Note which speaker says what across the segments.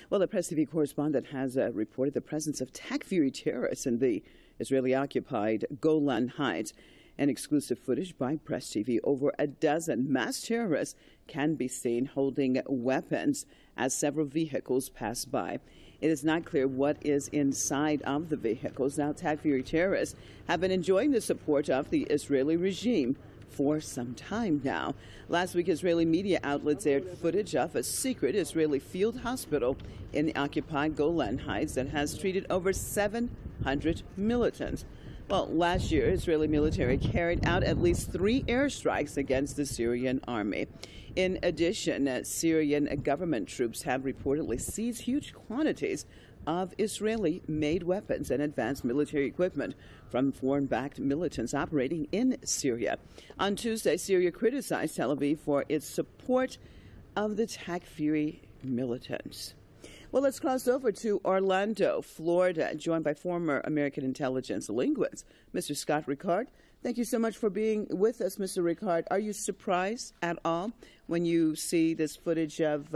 Speaker 1: Well, the Press TV correspondent has reported the presence of tech-fury terrorists in the Israeli-occupied Golan Heights. In exclusive footage by Press TV, over a dozen masked terrorists can be seen holding weapons as several vehicles pass by. It is not clear what is inside of the vehicles. Now, tech-fury terrorists have been enjoying the support of the Israeli regime for some time now. Last week, Israeli media outlets aired footage of a secret Israeli field hospital in the occupied Golan Heights that has treated over 700 militants. Well, last year, Israeli military carried out at least 3 airstrikes against the Syrian army. In addition, Syrian government troops have reportedly seized huge quantities of Israeli-made weapons and advanced military equipment from foreign-backed militants operating in Syria. On Tuesday, Syria criticized Tel Aviv for its support of the tech-fury militants. Well, let's cross over to Orlando, Florida, joined by former American intelligence linguist, Mr. Scott Rickard. Thank you so much for being with us, Mr. Rickard. Are you surprised at all when you see this footage of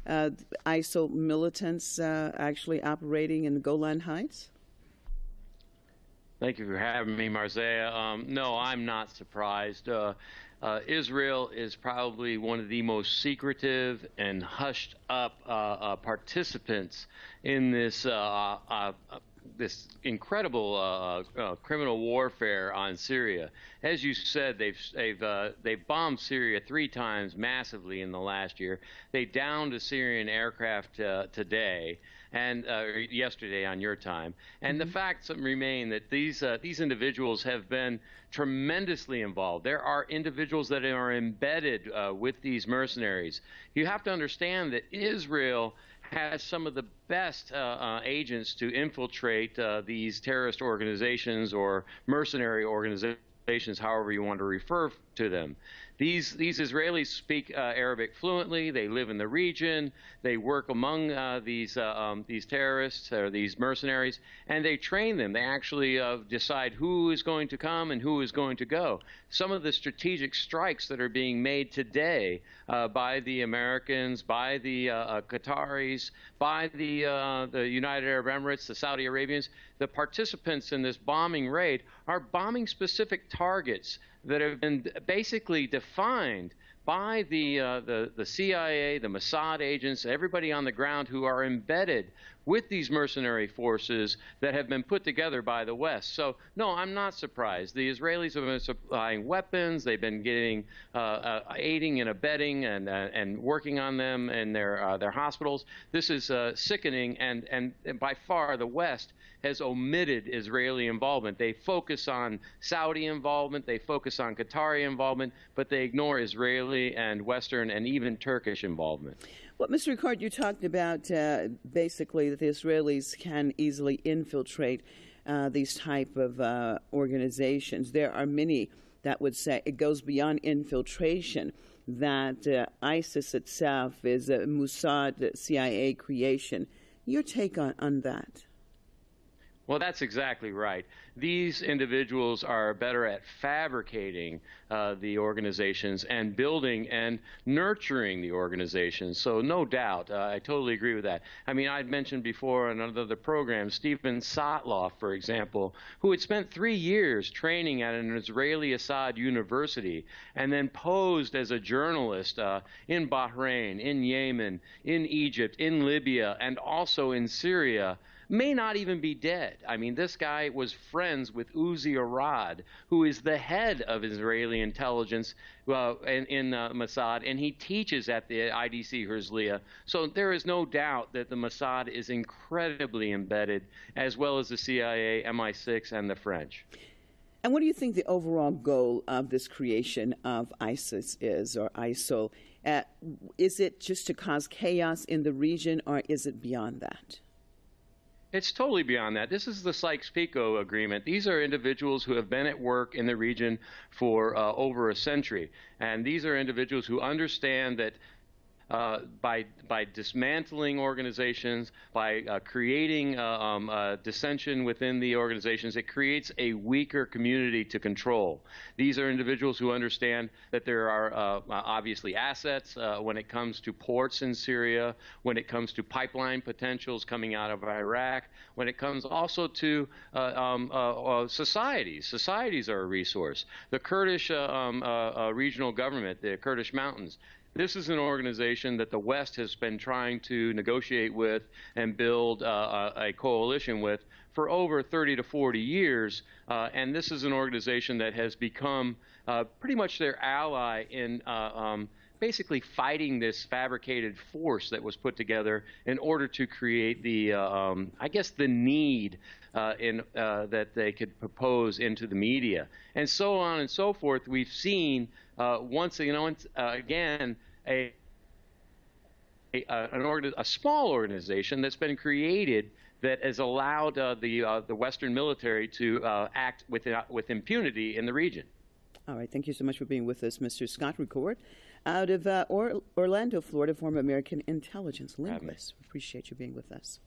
Speaker 1: ISIL militants actually operating in the Golan Heights?
Speaker 2: Thank you for having me, Marcia. No, I'm not surprised. Israel is probably one of the most secretive and hushed up participants in this this incredible criminal warfare on Syria. As you said, they've bombed Syria 3 times massively in the last year. They downed a Syrian aircraft today and yesterday on your time. And the facts remain that these individuals have been tremendously involved. There are individuals that are embedded with these mercenaries. You have to understand that Israel has some of the best agents to infiltrate these terrorist organizations or mercenary organizations, however you want to refer to them. These Israelis speak Arabic fluently. They live in the region. They work among these terrorists or these mercenaries, and they train them. They actually decide who is going to come and who is going to go. Some of the strategic strikes that are being made today by the Americans, by the Qataris, by the United Arab Emirates, the Saudi Arabians, the participants in this bombing raid are bombing specific targets that have been basically defined by the CIA, the Mossad agents, everybody on the ground who are embedded with these mercenary forces that have been put together by the West. So, no, I'm not surprised. The Israelis have been supplying weapons. They've been getting aiding and abetting and working on them in their hospitals. This is sickening, and by far the West has omitted Israeli involvement. They focus on Saudi involvement, they focus on Qatari involvement, but they ignore Israeli and Western and even Turkish involvement.
Speaker 1: Well, Mr. Rickard, you talked about basically that the Israelis can easily infiltrate these type of organizations. There are many that would say it goes beyond infiltration, that ISIS itself is a Mossad CIA creation. Your take on that?
Speaker 2: Well, that's exactly right. These individuals are better at fabricating the organizations and building and nurturing the organizations. So no doubt, I totally agree with that. I mean, I'd mentioned before in another program, Stephen Sotloff, for example, who had spent 3 years training at an Israeli Assad university and then posed as a journalist in Bahrain, in Yemen, in Egypt, in Libya, and also in Syria, may not even be dead. I mean, this guy was friends with Uzi Arad, who is the head of Israeli intelligence in Mossad, and he teaches at the IDC Herzliya. So there is no doubt that the Mossad is incredibly embedded, as well as the CIA, MI6, and the French.
Speaker 1: And what do you think the overall goal of this creation of ISIS is, or ISIL? Is it just to cause chaos in the region, or is it beyond that?
Speaker 2: It's totally beyond that. This is the Sykes-Picot Agreement. These are individuals who have been at work in the region for over a century. And these are individuals who understand that by dismantling organizations, by creating dissension within the organizations, it creates a weaker community to control. These are individuals who understand that there are obviously assets when it comes to ports in Syria, when it comes to pipeline potentials coming out of Iraq, when it comes also to societies. Societies are a resource. The Kurdish regional government, the Kurdish mountains, this is an organization that the West has been trying to negotiate with and build a coalition with for over 30 to 40 years, and this is an organization that has become pretty much their ally in basically fighting this fabricated force that was put together in order to create the, I guess, the need that they could propose into the media, and so on and so forth. We've seen again a small organization that's been created that has allowed the Western military to act with impunity in the region.
Speaker 1: All right, thank you so much for being with us, Mr. Scott Rickard, out of Orlando, Florida, former American intelligence linguist. Appreciate you being with us.